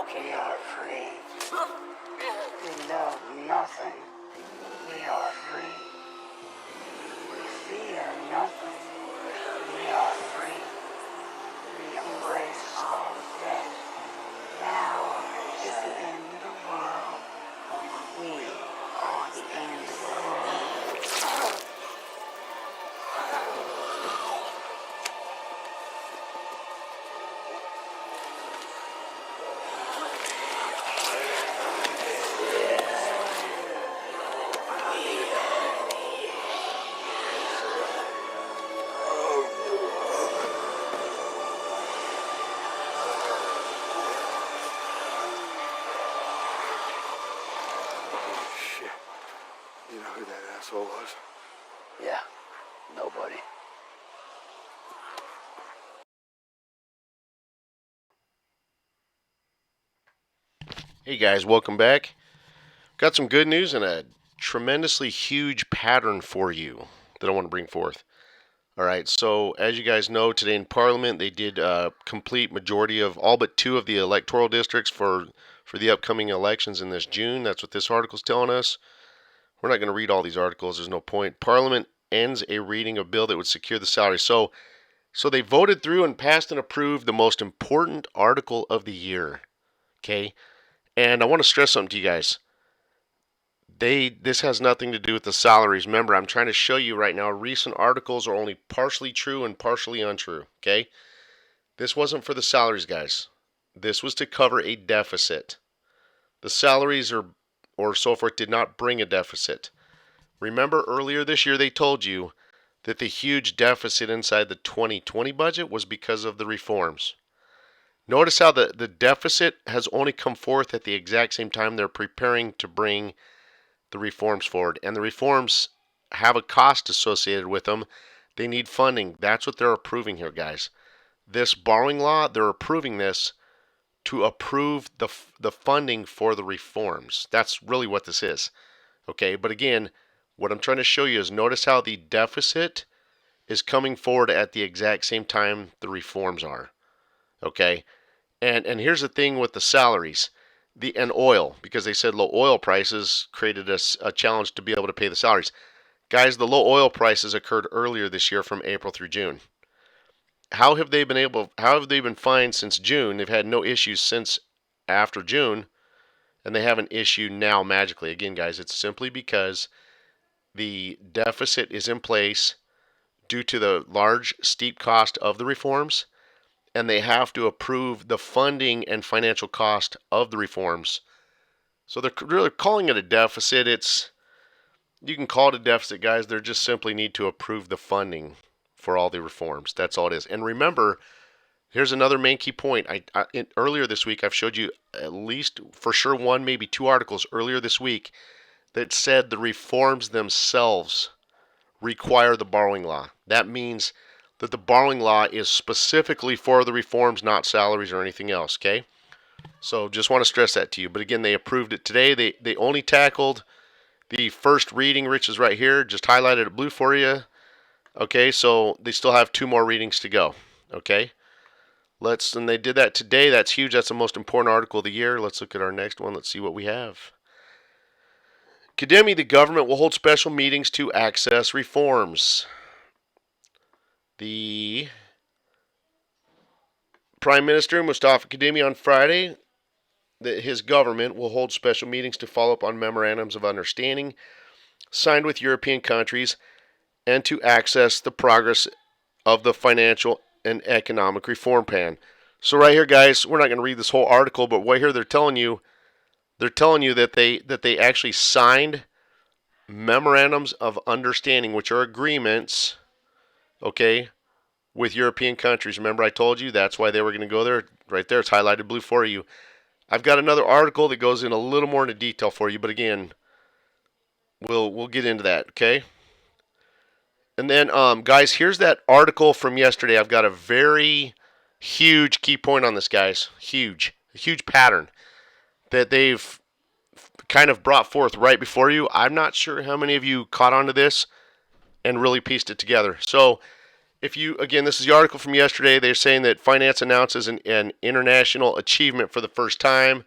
We are free. We know nothing. We are free. We fear nothing. We are free. We embrace all death. Now is the end of the world. We are the end of the world. Shit. You know who that asshole was? Yeah, nobody. Hey guys, welcome back. Got some good news and a tremendously huge pattern for you that I want to bring forth. Alright, so as you guys know, today in Parliament they did a complete majority of all but 2 of the electoral districts for the upcoming elections in this June. That's what this article's telling us. We're not going to read all these articles, there's no point. Parliament ends a reading of bill that would secure the salary. So they voted through and passed and approved the most important article of the year. Okay? And I want to stress something to you guys. This has nothing to do with the salaries. Remember, I'm trying to show you right now recent articles are only partially true and partially untrue. Okay? This wasn't for the salaries, guys. This was to cover a deficit. The salaries or so forth did not bring a deficit. Remember earlier this year they told you that the huge deficit inside the 2020 budget was because of the reforms. Notice how the deficit has only come forth at the exact same time they're preparing to bring the reforms forward. And the reforms have a cost associated with them. They need funding. That's what they're approving here, guys. This borrowing law, they're approving this to approve the funding for the reforms. That's really what this is. Okay, but again, what I'm trying to show you is notice how the deficit is coming forward at the exact same time the reforms are. Okay, and here's the thing with the salaries, and oil, because they said low oil prices created a challenge to be able to pay the salaries. Guys, the low oil prices occurred earlier this year from April through June. How have they been fine since June? They've had no issues since after June, and they have an issue now magically. Again, guys, it's simply because the deficit is in place due to the large, steep cost of the reforms, and they have to approve the funding and financial cost of the reforms. So they're really calling it a deficit. You can call it a deficit, guys. They just simply need to approve the funding for all the reforms. That's all it is. And remember, here's another main key point. Earlier this week, I've showed you at least for sure 1, maybe 2 articles earlier this week that said the reforms themselves require the borrowing law. That means that the borrowing law is specifically for the reforms, not salaries or anything else, okay? So just want to stress that to you. But again, they approved it today. They only tackled the first reading, which is right here. Just highlighted it blue for you. Okay, so they still have 2 more readings to go. Okay? And they did that today. That's huge. That's the most important article of the year. Let's look at our next one. Let's see what we have. Kademi, the government will hold special meetings to access reforms. The Prime Minister Mustafa Kademi on Friday that his government will hold special meetings to follow up on memorandums of understanding signed with European countries and to access the progress of the financial and economic reform plan. So right here, guys, we're not going to read this whole article, but right here they're telling you that they actually signed memorandums of understanding, which are agreements, okay, with European countries. Remember I told you that's why they were going to go there. Right there, it's highlighted blue for you. I've got another article that goes in a little more into detail for you, but again, we'll get into that, okay? And then, guys, here's that article from yesterday. I've got a very huge key point on this, guys. A huge pattern that they've kind of brought forth right before you. I'm not sure how many of you caught on to this and really pieced it together. So, Again, this is the article from yesterday. They're saying that finance announces an international achievement for the first time.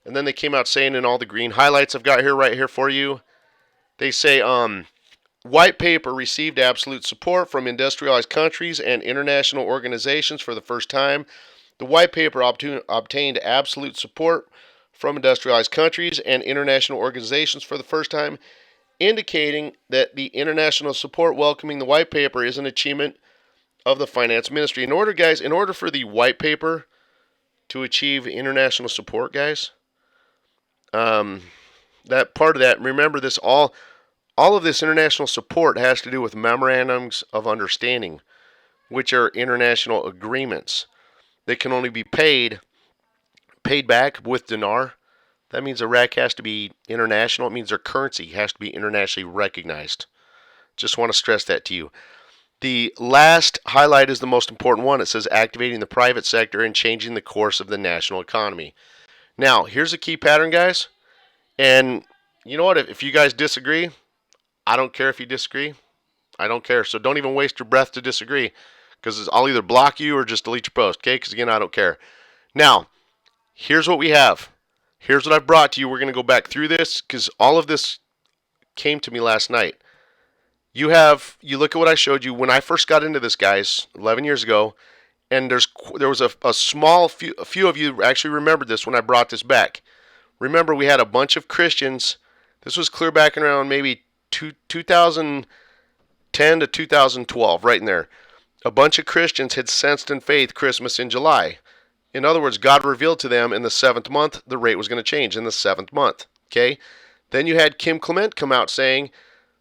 And then they came out saying in all the green highlights I've got here, right here for you, they say, white paper received absolute support from industrialized countries and international organizations for the first time. The white paper obtained absolute support from industrialized countries and international organizations for the first time, indicating that the international support welcoming the white paper is an achievement of the finance ministry. In order for the white paper to achieve international support, guys, that part of that, remember this, all of this international support has to do with memorandums of understanding, which are international agreements. They can only be paid back with dinar. That means Iraq has to be international. It means their currency has to be internationally recognized. Just want to stress that to you. The last highlight is the most important one. It says activating the private sector and changing the course of the national economy. Now, here's a key pattern, guys. And you know what? If you guys disagree, I don't care if you disagree. I don't care. So don't even waste your breath to disagree, because I'll either block you or just delete your post, okay? Because, again, I don't care. Now, here's what we have. Here's what I've brought to you. We're going to go back through this because all of this came to me last night. You look at what I showed you when I first got into this, guys, 11 years ago, and there was a few of you actually remembered this when I brought this back. Remember, we had a bunch of Christians. This was clear back around maybe 2010 to 2012, right in there. A bunch of Christians had sensed in faith Christmas in July. In other words, God revealed to them in the 7th month the rate was going to change in the 7th month. Okay? Then you had Kim Clement come out saying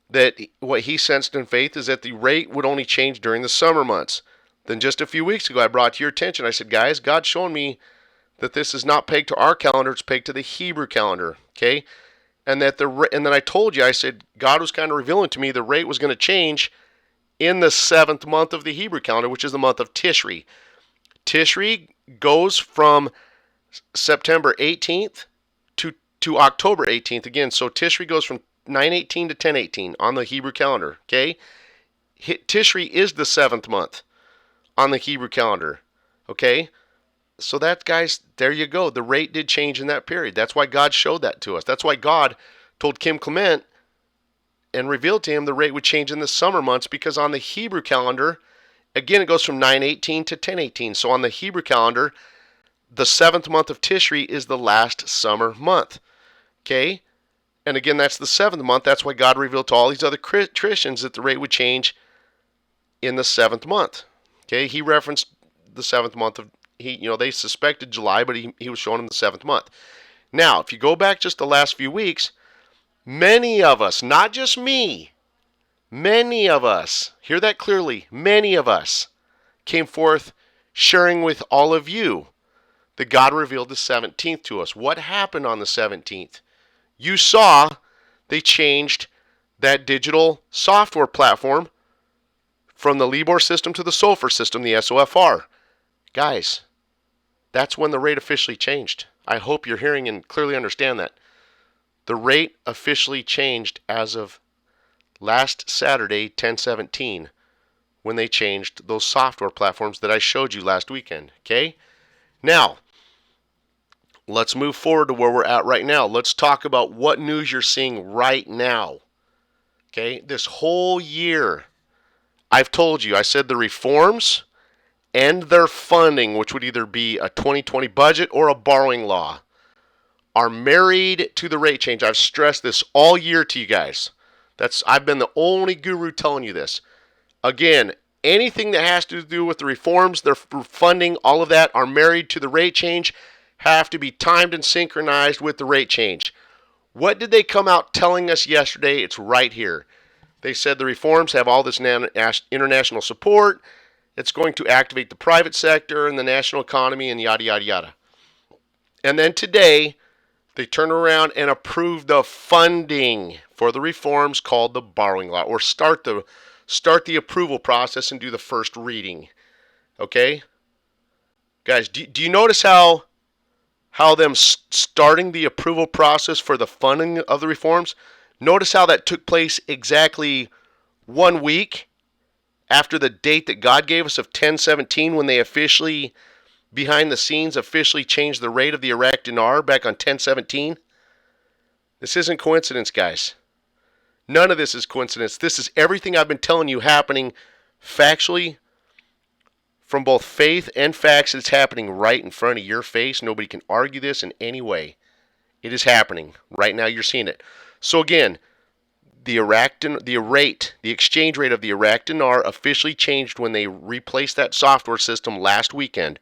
that what he sensed in faith is that the rate would only change during the summer months. Then just a few weeks ago, I brought to your attention, I said, guys, God's showing me that this is not pegged to our calendar, it's pegged to the Hebrew calendar. Okay? And then I told you, I said, God was kind of revealing to me the rate was going to change in the 7th month of the Hebrew calendar, which is the month of Tishri. Tishri goes from September 18th to October 18th again. So Tishri goes from 9/18 to 10/18 on the Hebrew calendar. Okay, Tishri is the 7th month on the Hebrew calendar. Okay, so that, guys, there you go. The rate did change in that period. That's why God showed that to us. That's why God told Kim Clement and revealed to him the rate would change in the summer months, because on the Hebrew calendar, again, it goes from 9/18 to 10/18. So on the Hebrew calendar, the 7th month of Tishri is the last summer month. Okay? And again, that's the 7th month. That's why God revealed to all these other Christians that the rate would change in the 7th month. Okay? He referenced the 7th month of, they suspected July, but he was showing them the 7th month. Now, if you go back just the last few weeks, many of us, not just me, many of us, hear that clearly, many of us came forth sharing with all of you that God revealed the 17th to us. What happened on the 17th? You saw they changed that digital software platform from the Libor system to the SOFR system, the SOFR. Guys, that's when the rate officially changed. I hope you're hearing and clearly understand that. The rate officially changed as of last Saturday, 10/17, when they changed those software platforms that I showed you last weekend. Okay? Now, let's move forward to where we're at right now. Let's talk about what news you're seeing right now. Okay? This whole year, I've told you, I said the reforms and their funding, which would either be a 2020 budget or a borrowing law, are married to the rate change. I've stressed this all year to you guys. I've been the only guru telling you this. Again, anything that has to do with the reforms, their funding, all of that are married to the rate change, have to be timed and synchronized with the rate change. What did they come out telling us yesterday? It's right here. They said the reforms have all this international support. It's going to activate the private sector and the national economy and yada, yada, yada. And then today, they turn around and approve the funding for the reforms called the borrowing law, or start the approval process and do the first reading. Okay? Guys, do you notice how them starting the approval process for the funding of the reforms, notice how that took place exactly 1 week after the date that God gave us of 10/17, when they officially, behind the scenes, officially changed the rate of the Iraq dinar back on 10/17. This isn't coincidence, guys. None of this is coincidence. This is everything I've been telling you happening factually from both faith and facts. It's happening right in front of your face. Nobody can argue this in any way. It is happening. Right now you're seeing it. So again, the exchange rate of the Iraq dinar officially changed when they replaced that software system last weekend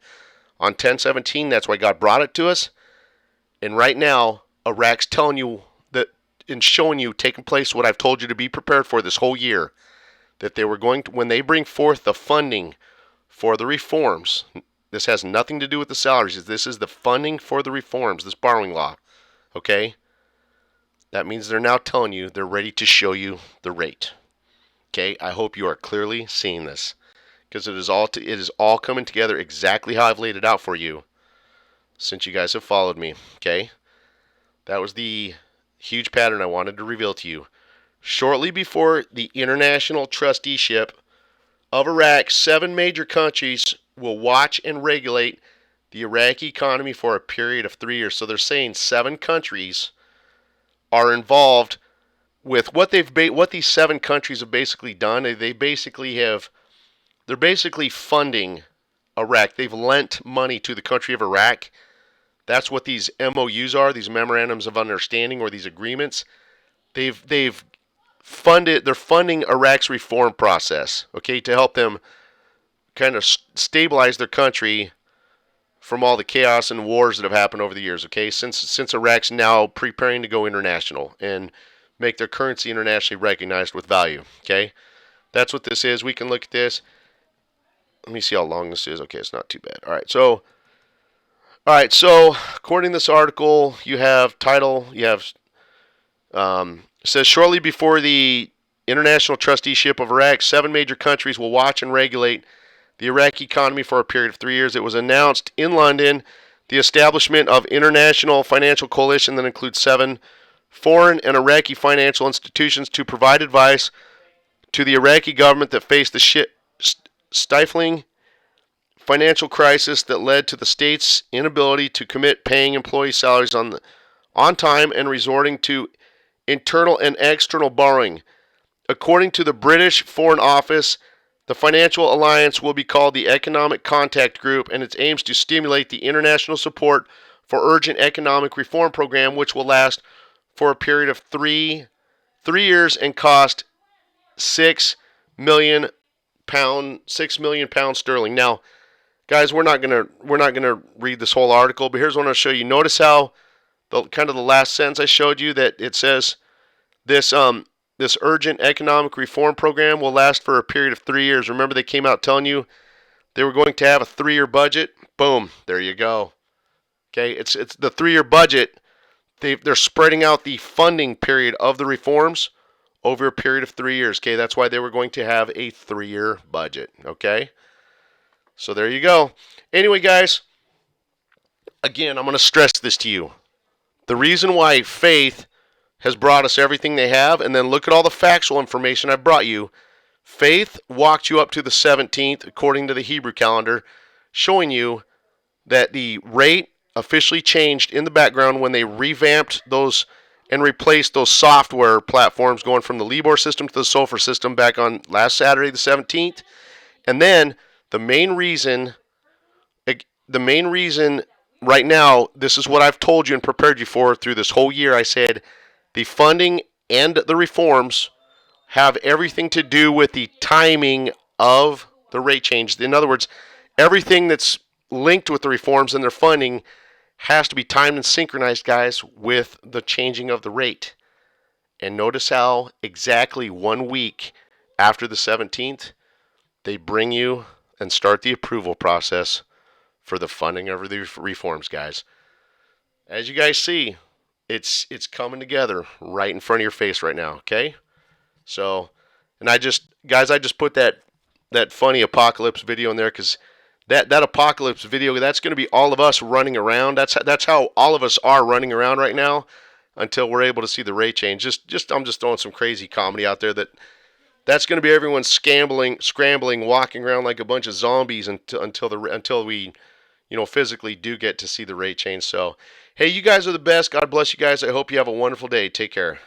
on 10/17. That's why God brought it to us. And right now, Iraq's telling you that, and showing you, taking place, what I've told you to be prepared for this whole year, that they were going to, when they bring forth the funding for the reforms, this has nothing to do with the salaries. This is the funding for the reforms, this borrowing law. Okay? That means they're now telling you they're ready to show you the rate. Okay? I hope you are clearly seeing this, because it is all coming together exactly how I've laid it out for you since you guys have followed me. Okay? That was the huge pattern I wanted to reveal to you. Shortly before the international trusteeship of Iraq, 7 major countries will watch and regulate the Iraqi economy for a period of 3 years. So they're saying 7 countries are involved with what these 7 countries have basically done. They're basically funding Iraq. They've lent money to the country of Iraq. That's what these MOUs are, these memorandums of understanding, or these agreements. They're funding Iraq's reform process, okay, to help them kind of stabilize their country from all the chaos and wars that have happened over the years, okay, since Iraq's now preparing to go international and make their currency internationally recognized with value, okay? That's what this is. We can look at this. Let me see how long this is. Okay, it's not too bad. All right, so according to this article, you have it says, shortly before the international trusteeship of Iraq, 7 major countries will watch and regulate the Iraqi economy for a period of 3 years. It was announced in London the establishment of international financial coalition that includes 7 foreign and Iraqi financial institutions to provide advice to the Iraqi government that faced the stifling financial crisis that led to the state's inability to commit paying employee salaries on time and resorting to internal and external borrowing. According to the British Foreign Office, the financial alliance will be called the Economic Contact Group, and its aims to stimulate the international support for urgent economic reform program, which will last for a period of three years and cost £6 million sterling. Now, guys, we're not gonna read this whole article, but here's what I'm gonna show you. Notice how the last sentence I showed you, that it says this urgent economic reform program will last for a period of 3 years. Remember, they came out telling you they were going to have a 3-year budget. Boom, there you go. Okay, it's the 3-year budget. They're spreading out the funding period of the reforms over a period of 3 years. Okay, that's why they were going to have a 3-year budget. Okay, so there you go. Anyway, guys, again, I'm going to stress this to you. The reason why faith has brought us everything they have, and then look at all the factual information I've brought you. Faith walked you up to the 17th according to the Hebrew calendar, showing you that the rate officially changed in the background when they revamped those and replaced those software platforms, going from the Libor system to the Sofer system back on last Saturday the 17th. And then the main reason right now, this is what I've told you and prepared you for through this whole year. I said the funding and the reforms have everything to do with the timing of the rate change. In other words, everything that's linked with the reforms and their funding has to be timed and synchronized, guys, with the changing of the rate. And notice how exactly 1 week after the 17th, they bring you and start the approval process for the funding of the reforms, guys. As you guys see, it's coming together right in front of your face right now, okay? So, and I just put that funny apocalypse video in there because that apocalypse video, that's going to be all of us running around. That's how all of us are running around right now until we're able to see the rate change. I'm just throwing some crazy comedy out there that That's going to be everyone scrambling, walking around like a bunch of zombies until we, physically do get to see the rate change. So, hey, you guys are the best. God bless you guys. I hope you have a wonderful day. Take care.